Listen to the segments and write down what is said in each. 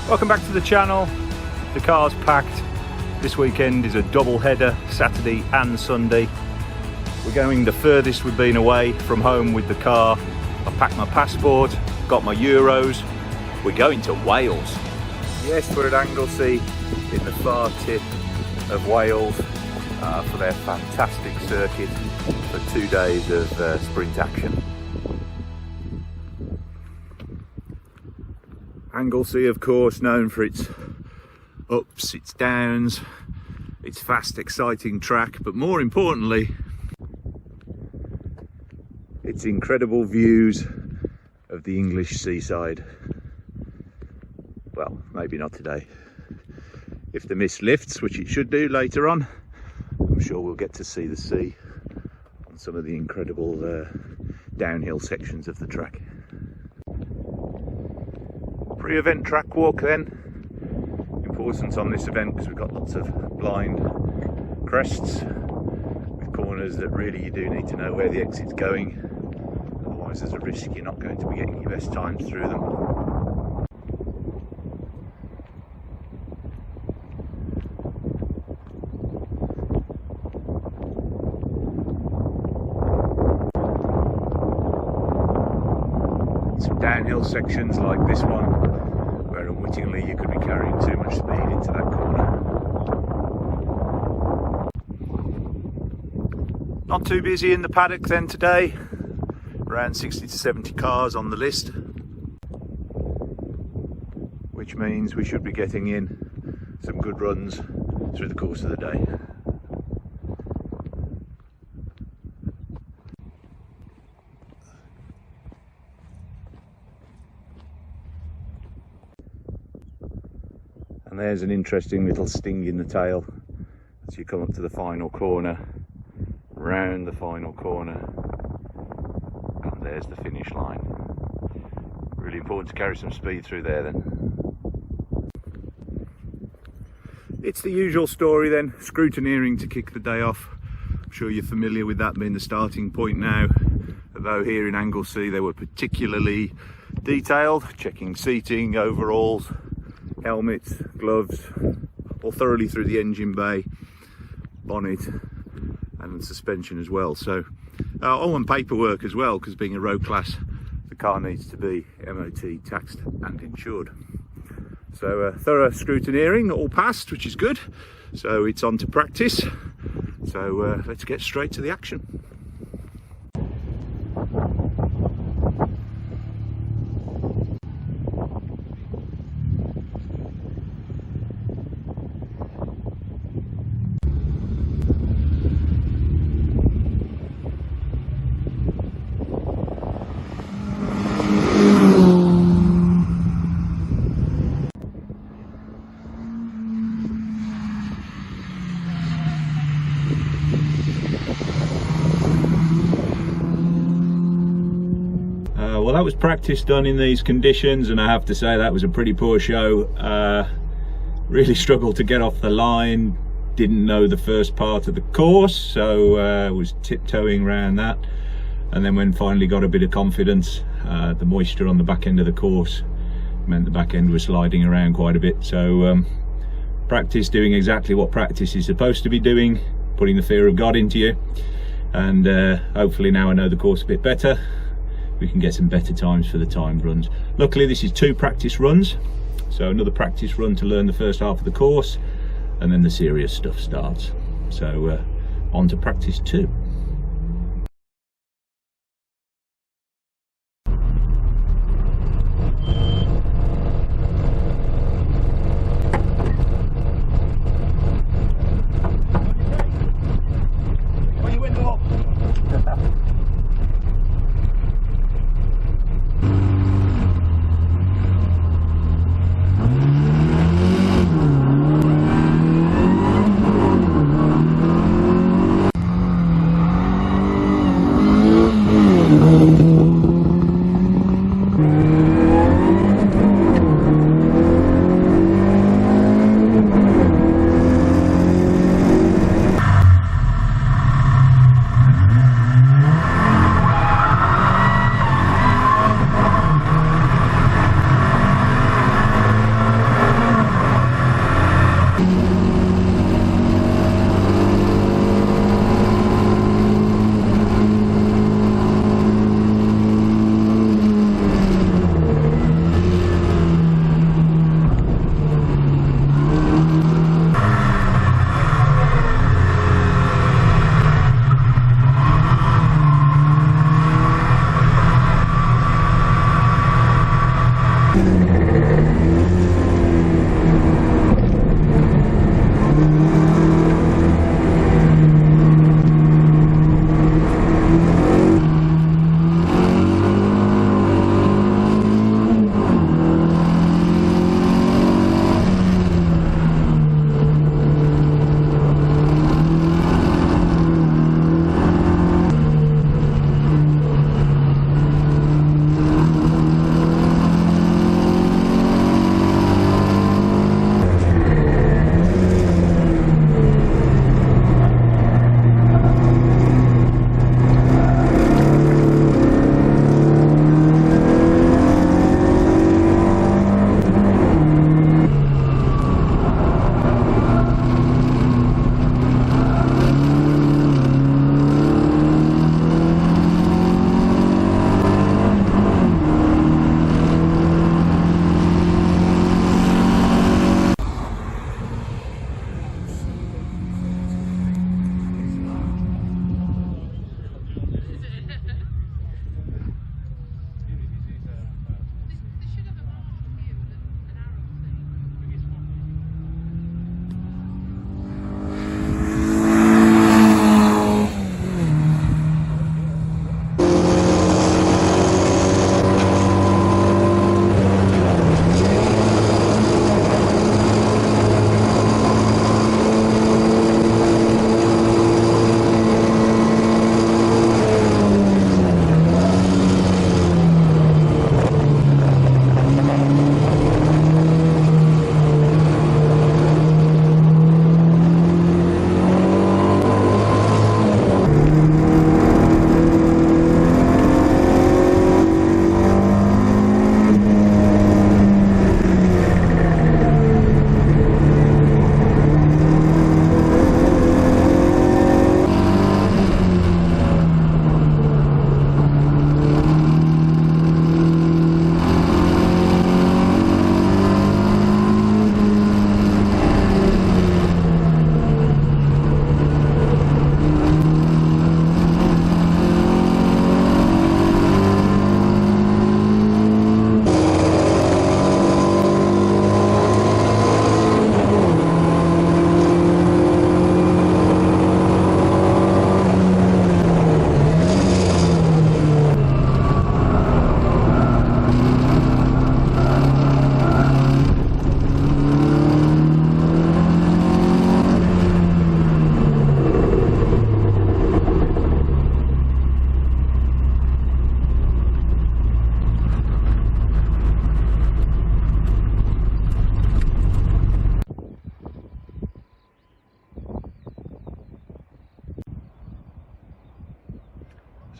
Welcome back to the channel. The car's packed. This weekend is a double header, Saturday and Sunday. We're going the furthest we've been away from home with the car. I packed my passport, got my Euros. We're going to Wales. Yes, we're at Anglesey in the far tip of Wales for their fantastic circuit for 2 days of sprint action. Anglesey, of course, known for its ups, its downs, its fast, exciting track, but more importantly, its incredible views of the English seaside. Well, maybe not today. If the mist lifts, which it should do later on, I'm sure we'll get to see the sea on some of the incredible downhill sections of the track. Pre-event track walk then. Important on this event because we've got lots of blind crests with corners that really you do need to know where the exit's going. Otherwise there's a risk you're not going to be getting your best times through them. Some downhill sections like this one, where unwittingly you could be carrying too much speed into that corner. Not too busy in the paddock then today, around 60 to 70 cars on the list, which means we should be getting in some good runs through the course of the day. And there's an interesting little sting in the tail as you come up to the final corner, round the final corner, and there's the finish line. Really important to carry some speed through there then. It's the usual story then, scrutineering to kick the day off. I'm sure you're familiar with that being the starting point now, although here in Anglesey they were particularly detailed, checking seating, overalls, helmets, gloves, all thoroughly through the engine bay, bonnet and the suspension as well. So and paperwork as well, because being a road class the car needs to be MOT taxed and insured. So thorough scrutineering, all passed, which is good. So it's on to practice. So let's get straight to the action. Well, that was practice done in these conditions, and I have to say that was a pretty poor show. Really struggled to get off the line, didn't know the first part of the course, so was tiptoeing around that, and then when finally got a bit of confidence, the moisture on the back end of the course meant the back end was sliding around quite a bit. So practice doing exactly what practice is supposed to be doing, putting the fear of God into you, and hopefully now I know the course a bit better, we can get some better times for the timed runs. Luckily this is 2 practice runs, so another practice run to learn the first half of the course, and then the serious stuff starts. So on to practice 2.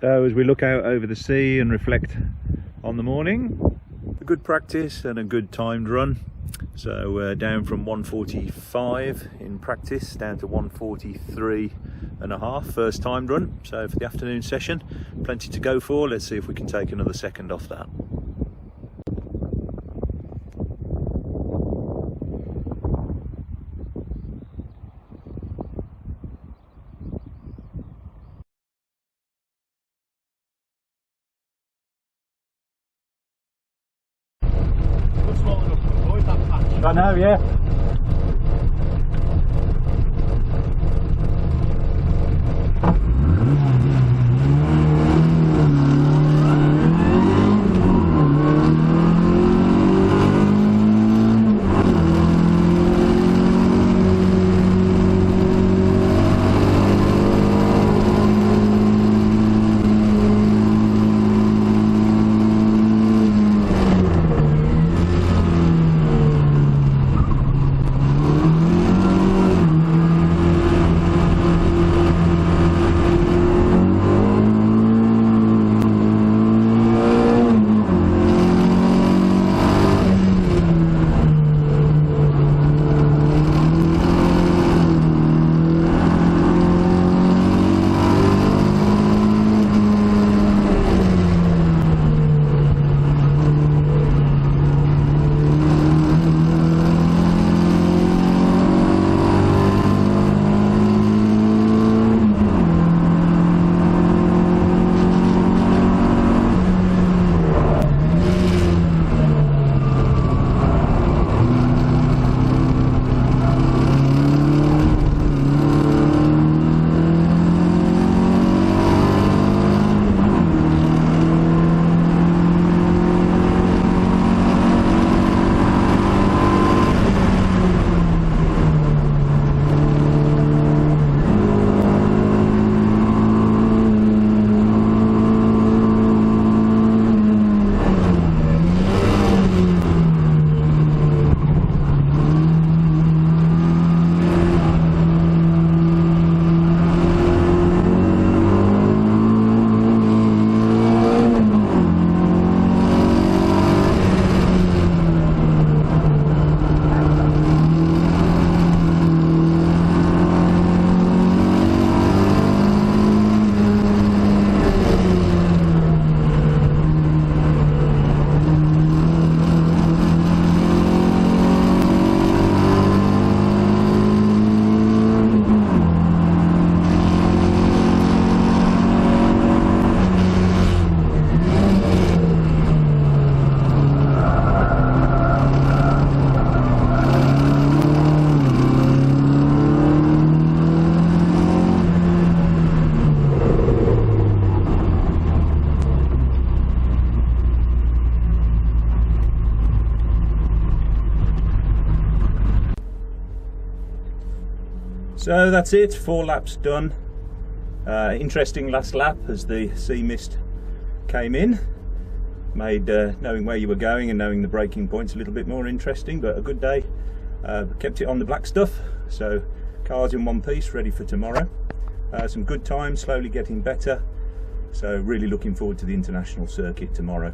So as we look out over the sea and reflect on the morning, a good practice and a good timed run. So down from 1:45 in practice down to 1:43.5 first timed run. So for the afternoon session, plenty to go for. Let's see if we can take another second off that. I know, yeah. So that's it, 4 laps done. Interesting last lap as the sea mist came in. Made knowing where you were going and knowing the braking points a little bit more interesting, but a good day. Kept it on the black stuff, so cars in one piece, ready for tomorrow. Some good times, slowly getting better. So really looking forward to the international circuit tomorrow.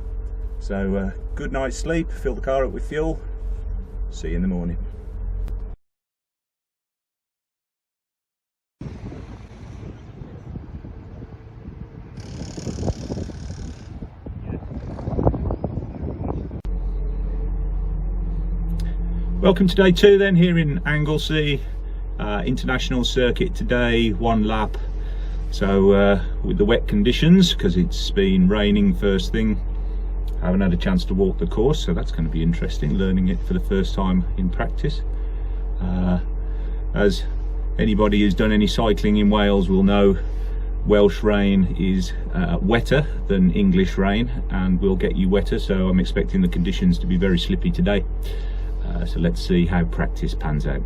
So good night's sleep, fill the car up with fuel. See you in the morning. Welcome to day 2 then here in Anglesey, international circuit today, 1 lap. So with the wet conditions, because it's been raining first thing, I haven't had a chance to walk the course, so that's going to be interesting, learning it for the first time in practice. As anybody who's done any cycling in Wales will know, Welsh rain is wetter than English rain and will get you wetter, so I'm expecting the conditions to be very slippy today. So let's see how practice pans out.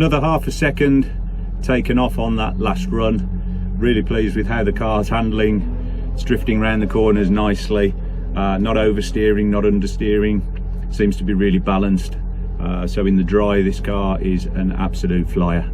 another half a second taken off on that last run. Really pleased with how the car's handling. It's drifting around the corners nicely, not oversteering, not understeering, seems to be really balanced. So in the dry, this car is an absolute flyer.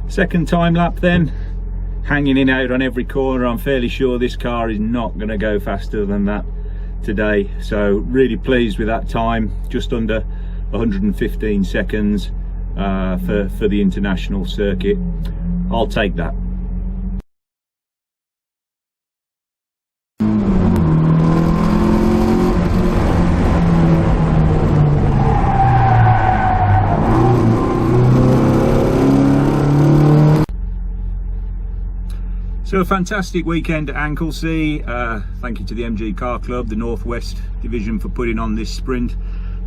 Second time lap then, hanging in out on every corner. I'm fairly sure this car is not going to go faster than that today, so really pleased with that time, just under 115 seconds for the international circuit. I'll take that. So a fantastic weekend at Anglesey. Thank you to the MG Car Club, the Northwest Division, for putting on this sprint.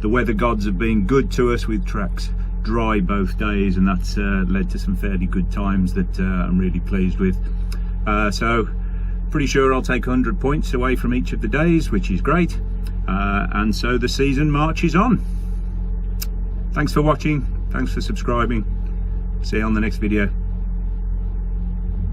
The weather gods have been good to us with tracks dry both days, and that's led to some fairly good times that I'm really pleased with. So pretty sure I'll take 100 points away from each of the days, which is great. And so the season marches on. Thanks for watching, thanks for subscribing. See you on the next video.